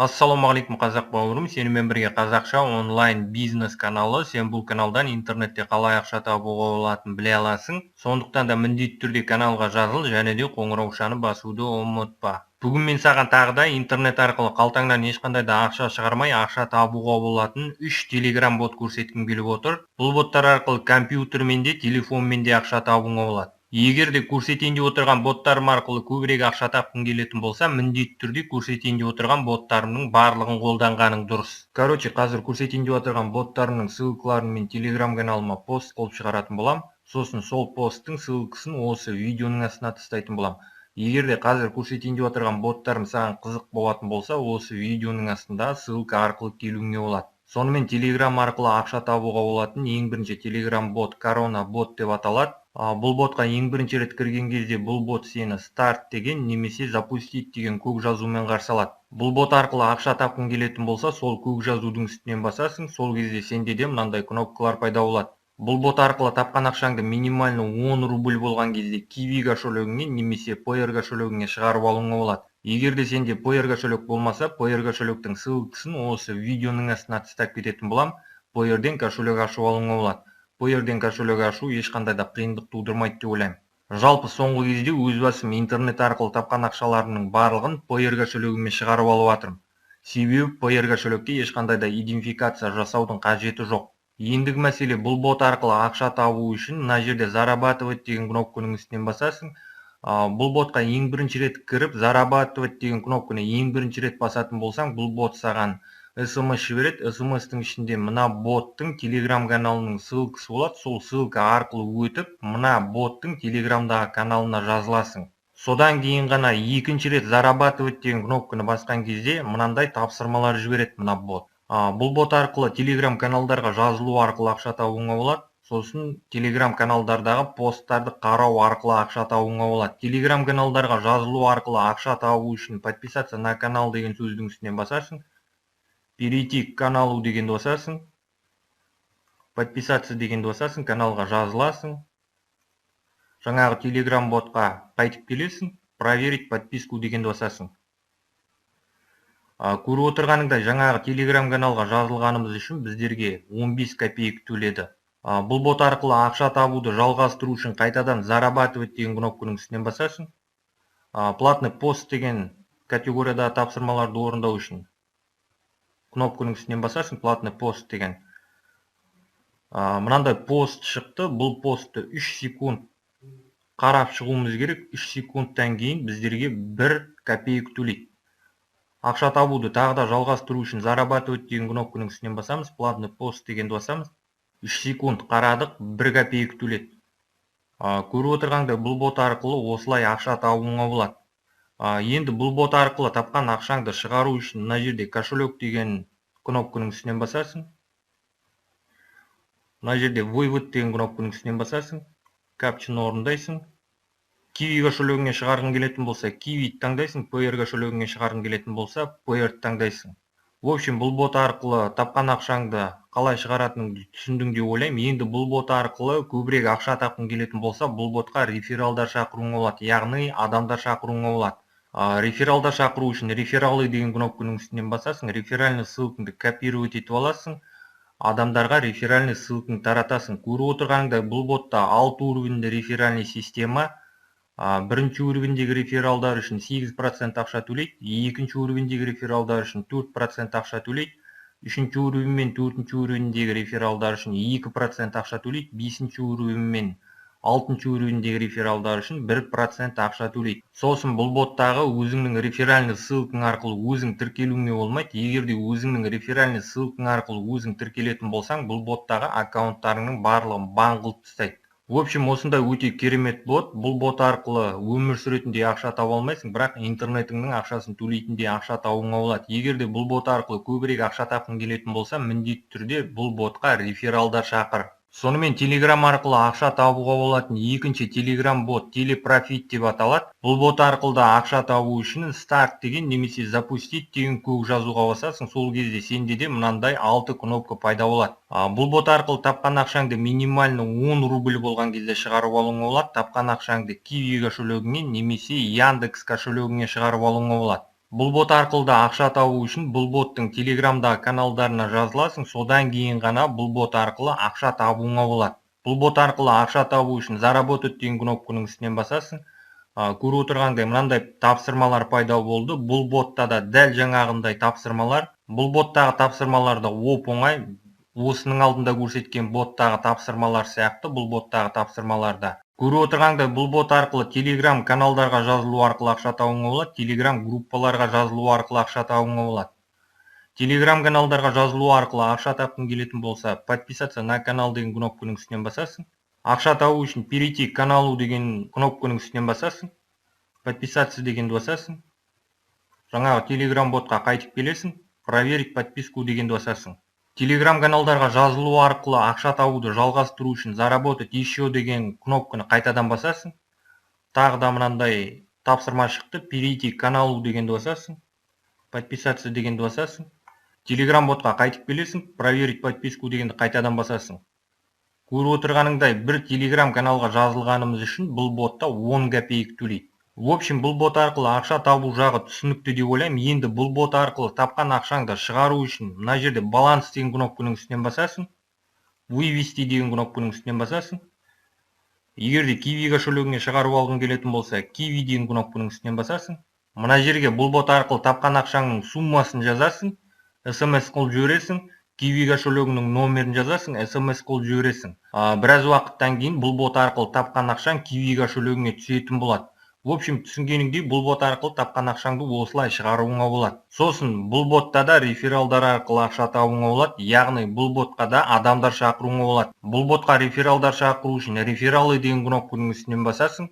Ассалаумағалейкум қазақ бауырым, сенімен бірге қазақша онлайн бизнес каналы. Сен бұл каналдан интернетте қалай ақша табуға болатынын біле аласың. Сондықтан да міндетті түрде каналға жазыл және де қоңыраушаны басуды ұмытпа. Бүгін мен саған тағы да интернет арқылы қалтаңнан ешқандай да ақша шығармай ақша табуға болатын 3 телеграм бот көрсеткім келіп отыр. Бұл боттар арқылы компьютермен де телефонмен де ақша табуға болады. Егер де көрсетейін деп отырған боттарым арқылы көбірек ақша тапқың келетін болса, міндетті түрде көрсетейін деп отырған боттарымның барлығын қолданғаның дұрыс. Қазір көрсетейін деп отырған боттарымның ссылкаларын мен телеграм каналыма пост қылып шығаратын болам. Сосын сол посттың ссылкасын осы видеоның астына тастайтын болам. Егер де қазір көрсетейін деп отырған боттарым саған қызық болатын болса, осы видеоның астында ссылка арқылы келуіңе болады. Сонымен телеграм арқылы ақша табуға болатын ең бірінші телеграм бот корона бот деп аталады. Бұл ботқа ең бірінші рет кірген кезде бұл бот сені старт деген немесе запустить деген көк жазумен қарсы алады. Бұл бот арқылы ақша тапқың келетін болса, сол көк жазудың үстінен басасың, сол кезде сенде де мынандай кнопкалар пайда болады. Бұл бот арқылы тапқан ақшаңды минимально 10 рубль болған кезде Kiwi кошелегіңе немесе Payeer кошелегіңе шығарып алуыңа болады. Егер де сенде Payeer кошелек болмаса, Payeer кошелектің ссылкасын осы видеоның астына тастап кететін болам. Payeerден кошелек ашу алуыңа болады. Payeerден кошелек ашу ешқандай да қиындық тудырмайды деп ойлаймын. Жалпы соңғы кезде өз басым интернет арқылы тапқан ақшаларымның барлығын Payeer кошелегіме шығарып алып жатырмын. Себебі Payeer кошелекке ешқандай да идентификация жасаудың қажеті жоқ. Ендігі мәселе бұл бот арқылы ақша табу үшін мына жерде зарабатывать деген кнопканың үстінен басасың. Бұл ботқа ең бірінші рет кіріп зарабатывать деген кнопканы ең бірінші рет басатын болсаң, бұл бот саған SMS жібереді. SMS-тің ішінде мына боттың телеграм каналының ссылкасы болады. Сол ссылка арқылы өтіп, мына боттың телеграмдағы каналына жазыласың. Содан кейін ғана екінші рет зарабатывать деген кнопканы басқан кезде мынандай тапсырмалар жібереді мына бот. Бұл бот арқылы телеграм каналдарға жазылу арқылы ақша табуыңа болады. Сосын телеграм каналдардағы посттарды қарау арқылы ақша табуыңа болады. Телеграм каналдарға жазылу арқылы ақша табу үшін подписаться на канал деген сөздің үстінен басасың. Перейти к каналу дегенді басасың. Подписаться дегенді басасың, каналға жазыласың. Жаңағы телеграм ботқа қайтып келесің. Проверить подписку дегенді басасың. Көріп отырғаныңдай жаңағы телеграм каналға жазылғанымыз үшін біздерге 15 копеек төледі. Бұл бот арқылы ақша табуды жалғастыру үшін қайтадан зарабатывать деген кнопканың үстінен басасың. Платный пост деген категорияда тапсырмаларды орындау үшін кнопканың үстінен басасың, платный пост деген. Мынандай пост шықты. Бұл постты 3 секунд қарап шығуымыз керек. 3 секундтан кейін біздерге 1 копеек төлейді. Ақша табуды тағы да жалғастыру үшін зарабатывать деген кнопканың үстінен басамыз, платный пост дегенді басамыз. 3 секунд қарадық, 1 копеек төледі. Көріп отырғандай бұл бот арқылы осылай ақша табуыңа болады. Енді бұл бот арқылы тапқан ақшаңды шығару үшін мына жерде кошелек деген кнопканың үстінен басасың. Мына жерде вывод деген кнопканың үстінен басасың. Капчаны орындайсың. Kiwi кошелегіңе шығарғың келетін болса, Kiwi таңдайсың. Payeer кошелегіңе шығарғың келетін болса, Payeer таңдайсың. В общем, бұл бот арқылы тапқан ақшаңды қалай шығаратыныңды түсіндің деп ойлаймын. Енді бұл бот арқылы көбірек ақша тапқың келетін болса, бұл ботқа рефералдар шақыруыңа болады, яғни адамдар шақыруыңа болады. Рефералдар шақыру үшін рефералы деген кнопканың үстінен басасың. Реферальный ссылкаңды копировать етіп аласың. Адамдарға реферальный ссылкаңды таратасың. Көріп отырғандай бұл ботта 6 уровеньді реферальный система. Бірінші уровендегі рефералдар үшін 8% ақша төлейді, екінші уровендегі рефералдар үшін 4% ақша төлейді, үшінші уровень мен төртінші уровендегі рефералдар үшін 2% ақша төлейді, бесінші уровень мен алтыншы уровендегі рефералдар үшін 1% ақша төлейді. Сосын бұл боттағы өзіңнің реферальный ссылкаң арқылы өзің тіркелуіңе болмайды. Егер де өзіңнің реферальный ссылкаң арқылы өзің тіркелетін болсаң, бұл боттағы аккаунттарыңның барлығын бан қылып тастайды. В общем, осындай өте керемет бот. Бұл бот арқылы өмір сүретіндей ақша таба алмайсың, бірақ интернетіңнің ақшасын төлейтіндей ақша табуыңа болады. Егер де бұл бот арқылы көбірек ақша тапқың келетін болса, міндетті түрде бұл ботқа рефералдар шақыр. Сонымен телеграм арқылы ақша табуға болатын екінші телеграм бот телепрофит деп аталады. Бұл бот арқылы да ақша табу үшін старт деген немесе запустить деген көк жазуға басасың. Сол кезде сенде де мынандай 6 кнопка пайда болады. Бұл бот арқылы тапқан ақшаңды минимально 10 рубль болған кезде шығарып алуыңа болады. Тапқан ақшаңды Kiwi кошелегіңе немесе Яндекс кошелегіңе шығарып алуыңа болады. Бұл бот арқылы да ақша табу үшін бұл боттың телеграмдағы каналдарына жазыласың, содан кейін ғана бұл бот арқылы ақша табуыңа болады. Бұл бот арқылы ақша табу үшін заработать деген кнопканың үстінен басасың. Көріп отырғандай мынандай тапсырмалар пайда болды. Бұл ботта да дәл жаңағындай тапсырмалар. Бұл боттағы тапсырмалар да оп-оңай. Осының алдында көрсеткен боттағы тапсырмалар сияқты бұл боттағы тапсырмаларда. Көріп отырғандай бұл бот арқылы Telegram каналдарға жазылу арқылы ақша табуыңа болады, Telegram группаларға жазылу арқылы ақша табуыңа болады. Telegram каналдарға жазылу арқылы ақша тапқың келетін болса, подписаться на канал деген кнопканың үстінен басасың. Ақша табу үшін перейти к каналу деген кнопканың үстінен басасың. Подписаться дегенді басасың. Жаңағы Telegram ботқа қайтып келесің. Проверить подписку дегенді басасың. Telegram каналдарға жазылу арқылы ақша табуды жалғастыру үшін заработать еще деген кнопканы қайтадан басасың. Тағы да мынандай тапсырма шықты. Перейти к каналу дегенді басасың. Подписаться дегенді басасың. Telegram ботқа қайтып келесің. Проверить подписку дегенді қайтадан басасың. Көріп отырғаныңдай бір Telegram каналға жазылғанымыз үшін бұл ботта 10 копеек төлейді. В общем, бұл бот арқылы ақша табу жағы түсінікті деп ойлаймын. Енді бұл бот арқылы тапқан ақшаңды шығару үшін мына жерде баланс деген кнопканың үстінен басасың. Вывести деген кнопканың үстінен басасың. Егер де Kiwi кошелегіңе шығарып алғың келетін болса, Kiwi деген кнопканың үстінен басасың. Мына жерге бұл бот арқылы тапқан ақшаңның суммасын жазасың, SMS қылып жібересің. Kiwi кошелегінің номерін жазасың, SMS қылып жібересің. Біраз уақыттан кейін бұл бот арқылы тапқан ақшаң Kiwi кошелегіңе түсетін болады. В общем, түсінгеніңдей бұл бот арқылы тапқан ақшаңды осылай шығаруыңа болады. Сосын бұл ботта да рефералдар арқылы ақша табуыңа болады, яғни бұл ботқа да адамдар шақыруыңа болады. Бұл ботқа рефералдар шақыру үшін рефералы деген кнопканың үстінен басасың.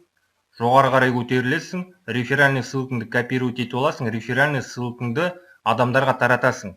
Жоғары қарай көтерілесің, реферальный ссылкаңды копировать етіп аласың, реферальный ссылкаңды адамдарға таратасың.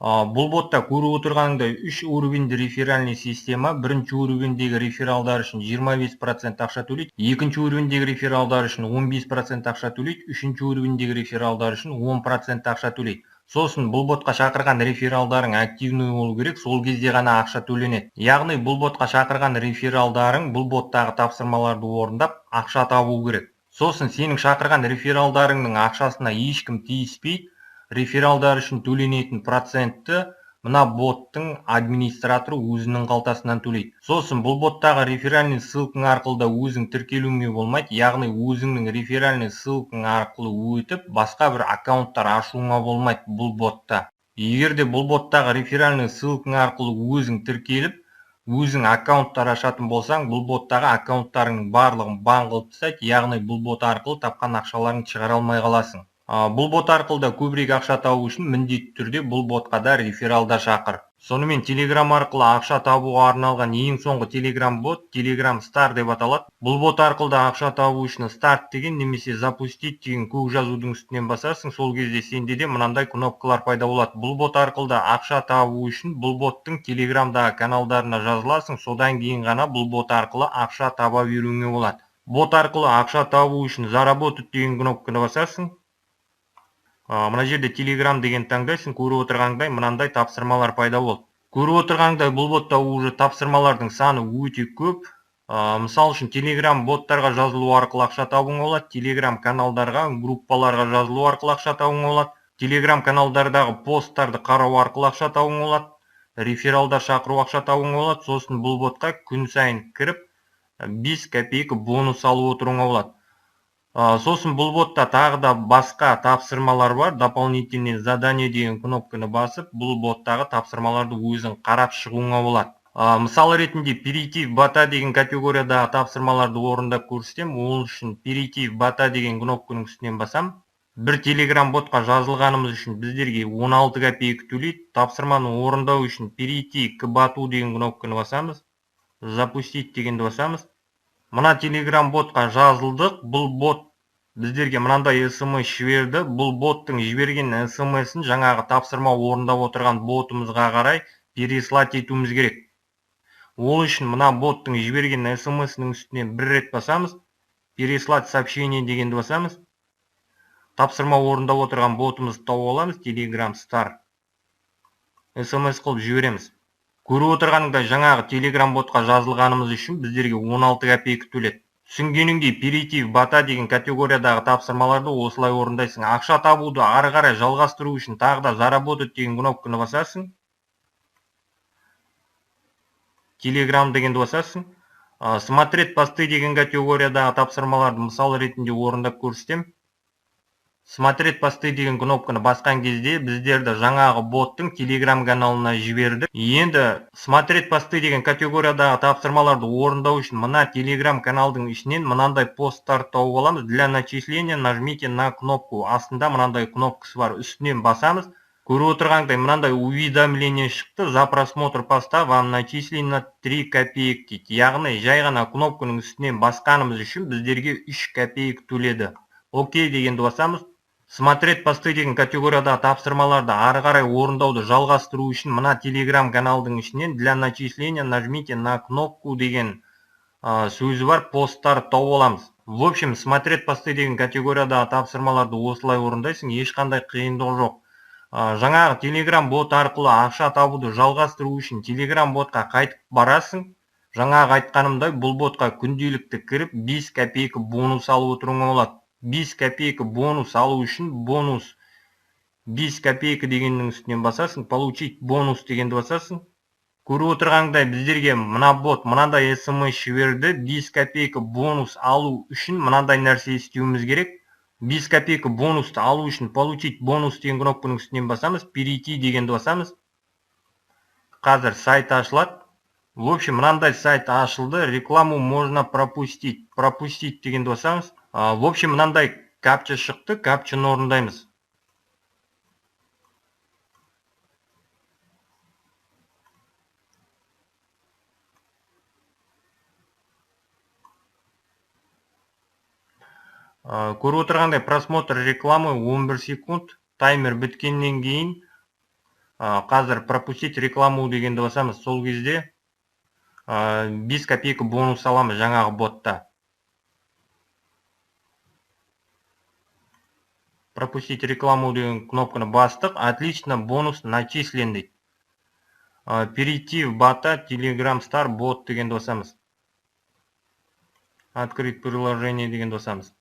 Бұл ботта көріп отырғаныңдай 3 уровенді реферальный система. Бірінші уровендегі рефералдар үшін 25% ақша төлейді, екінші уровендегі рефералдар үшін 15% ақша төлейді, үшінші уровендегі рефералдар үшін 10% ақша төлейді. Сосын бұл ботқа шақырған рефералдарың активный болу керек, сол кезде ғана ақша төленеді. Яғни бұл ботқа шақырған рефералдарың бұл боттағы тапсырмаларды орындап ақша табу керек. Сосын сенің шақырған рефералдарыңның ақшасына ешкім тиіспейді. Рефералдар үшін төленетін процентті мына боттың администраторы өзінің қалтасынан төлейді. Сосын бұл боттағы реферальный ссылкаң арқылы да өзің тіркелуіңе болмайды, яғни өзіңнің реферальный ссылкаң арқылы өтіп, басқа бір аккаунттар ашуыңа болмайды бұл ботта. Егер де бұл боттағы реферальный ссылкаң арқылы өзің тіркеліп, өзің аккаунттар ашатын болсаң, бұл боттағы аккаунттарыңның барлығын бан қылып тастайды, яғни бұл бот арқылы тапқан ақшаларыңды шығара алмай қаласың. Бұл бот арқылы да көбірек ақша табу үшін міндетті түрде бұл ботқа да рефералдар шақыр. Сонымен Telegram арқылы ақша табуға арналған ең соңғы Telegram бот Telegram Star деп аталады. Бұл бот арқылы да ақша табу үшін старт деген немесе запустить деген көк жазудың үстінен басасың. Сол кезде сенде де мынандай кнопкалар пайда болады. Бұл бот арқылы да ақша табу үшін бұл боттың Telegramдағы каналдарына жазыласың. Содан кейін ғана бұл бот арқылы ақша таба беруіңе болады. Бот арқылы ақша табу үшін заработать деген кнопканы басасың. Мына жерде Telegram деген таңдайсың, көріп отырғандай мынандай тапсырмалар пайда болды. Көріп отырғандай бұл ботта уже тапсырмалардың саны өте көп. Мысал үшін Telegram боттарға жазылу арқылы ақша табуыңа болады, Telegram каналдарға, группаларға жазылу арқылы ақша табуыңа болады, Telegram каналдардағы посттарды қарау арқылы ақша табуыңа болады, рефералдар шақыру ақша табуыңа болады. Сосын бұл ботқа күн сайын кіріп 5 копейка бонус алып отыруыңа болады. Сосын бұл ботта тағы да басқа тапсырмалар бар. Дополнительные задания деген кнопканы басып, бұл боттағы тапсырмаларды өзің қарап шығуыңа болады. Мысал ретінде перейти в бота деген категориядағы тапсырмаларды орындап көрсетем. Ол үшін перейти в бота деген кнопканың үстінен басам. Бір Telegram ботқа жазылғанымыз үшін біздерге 16 копейка төлейді. Тапсырманы орындау үшін перейти к боту деген кнопканы басамыз. Запустить дегенді басамыз. Мына Telegram ботқа жазылдық. Бұл бот біздерге мынандай SMS жіберді. Бұл боттың жіберген SMS-ін жаңағы тапсырма орындап отырған ботымызға қарай переслать етуіміз керек. Ол үшін мына боттың жіберген SMS-інің үстінен бір рет басамыз. Переслать сообщение дегенді басамыз. Тапсырма орындап отырған ботымызды тауып аламыз. Telegram Star. SMS қылып жібереміз. Көріп отырғаныңдай жаңағы Telegram ботқа жазылғанымыз үшін біздерге 16 копейка төледі. Түсінгеніңдей, перейтив бата деген категориядағы тапсырмаларды осылай орындайсың. Ақша табуды ары қарай жалғастыру үшін тағы да заработать деген кнопканы басасың. Telegram дегенді басасың. Смотреть посты деген категориядағы тапсырмаларды мысал ретінде орындап көрсетем. Смотреть посты деген кнопканы басқан кезде біздерді жаңағы боттың Telegram каналына жіберді. Енді смотреть посты деген категориядағы тапсырмаларды орындау үшін мына Telegram каналдың ішінен мынандай посттарды тауып аламыз. Для начисления нажмите на кнопку. Астында мынандай кнопкасы бар. Үстінен басамыз. Көріп отырғандай мынандай уведомление шықты. За просмотр поста вам начислено 3 копеек дейді. Яғни жай ғана кнопканың үстінен басқанымыз үшін біздерге 3 копеек төледі. Окей дегенді басамыз. Смотреть посты деген категориядағы тапсырмаларды ары қарай орындауды жалғастыру үшін мына Telegram каналдың ішінен для начисления нажмите на кнопку деген сөзі бар посттарды тауып аламыз. В общем, смотреть посты деген категориядағы тапсырмаларды осылай орындайсың, ешқандай қиындық жоқ. Жаңағы Telegram бот арқылы ақша табуды жалғастыру үшін Telegram ботқа қайтып барасың. Жаңағы айтқанымдай бұл ботқа күнделікті кіріп 5 копейка бонус алып отыруыңа болады. 5 копейка бонус алу үшін бонус 5 копейка дегеннің үстінен басасың, получить бонус дегенді басасың. Көріп отырғандай біздерге мына бот мынандай SMS жіберді. 5 копейка бонус алу үшін мынандай нәрсе істеуіміз керек. 5 копейка бонусты алу үшін получить бонус деген кнопканың үстінен басамыз, перейти дегенді басамыз. Қазір сайт ашылады. В общем, мынандай сайт ашылды. Рекламу можно пропустить. Пропустить дегенді басамыз. В общем, мынандай капча шықты, капчаны орындаймыз. Көріп отырғандай просмотр рекламы 11 секунд, таймер біткеннен кейін қазір пропустить рекламу дегенді басамыз. Сол кезде 5 копейка бонус аламыз жаңағы ботта. Пропустить рекламу деген кнопканы бастық. Отлично, бонус начислен дейді. Перейти в бота Telegram Star бот дегенді басамыз. Открыть приложение дегенді басамыз.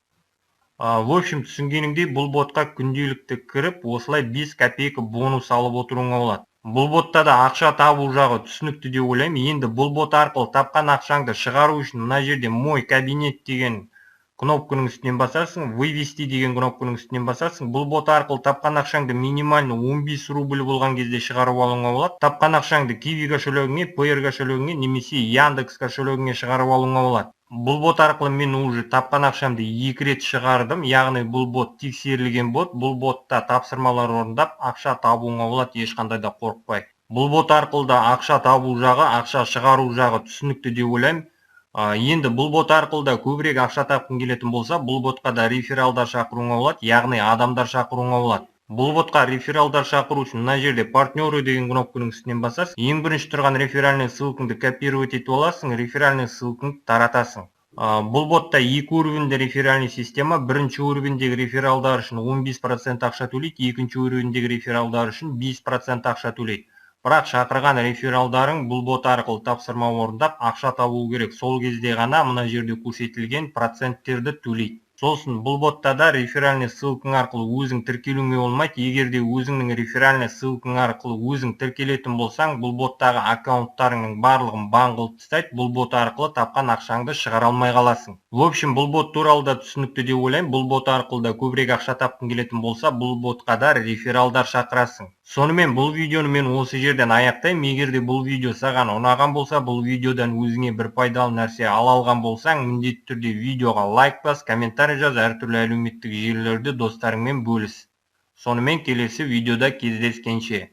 В общем, түсінгеніңдей бұл ботқа күнделікті кіріп, осылай 5 копейка бонус алып отыруыңа болады. Бұл ботта да ақша табу жағы түсінікті деп ойлаймын. Енді бұл бот арқылы тапқан ақшаңды шығару үшін мына жерде мой кабинет деген кнопканың үстінен басасың, вывести деген кнопканың үстінен басасың. Бұл бот арқылы тапқан ақшаңды минимально 15 рубль болған кезде шығарып алуыңа болады. Тапқан ақшаңды Kiwi кошелегіңе, Payer кошелегіңе немесе Яндекс кошелегіңе шығарып алуыңа болады. Бұл бот арқылы мен уже тапқан ақшамды 2 рет шығардым, яғни бұл бот тексерілген бот. Бұл ботта тапсырмалар орындап ақша табуыңа болады, ешқандай да қорықпай. Бұл бот арқылы да ақша табу жағы, ақша шығару жағы түсінікті деп ойлаймын. Енді бұл бот арқылы да көбірек ақша тапқың келетін болса, бұл ботқа да рефералдар шақыруыңа болады, яғни адамдар шақыруыңа болады. Бұл ботқа рефералдар шақыру үшін мына жерде партнеры деген кнопканың үстінен басасың. Ең бірінші тұрған реферальный ссылкаңды копировать етіп аласың, реферальный ссылкаңды таратасың. Бұл ботта 2 уровенді реферальный система. Бірінші уровендегі рефералдар үшін 15% ақша төлейді, екінші уровендегі рефералдар үшін 5% ақша төлейді. Бірақ шақырған рефералдарың бұл бот арқылы тапсырма орындап ақша табу керек. Сол кезде ғана мына жерде көрсетілген проценттерді төлейді. Сосын бұл ботта да реферальный ссылкаң арқылы өзің тіркелуіңе болмайды. Егер де өзіңнің реферальный ссылкаң арқылы өзің тіркелетін болсаң, бұл боттағы аккаунттарыңның барлығын бан қылып тастайды. Бұл бот арқылы тапқан ақшаңды шығара алмай қаласың. В общем, бұл бот туралы да түсінікті деп ойлаймын. Бұл бот арқылы да көбірек ақша тапқың келетін болса, бұл ботқа да рефералдар шақырасың. Сонымен бұл видеоны мен осы жерден аяқтаймын. Егер де бұл видео саған ұнаған болса, бұл видеодан өзіңе бір пайдалы нәрсе ала алған болсаң, міндетті түрде видеоға лайк бас, комментарий жаз, әртүрлі әлеуметтік желілерде достарыңмен бөліс. Сонымен келесі видеода кездескенше.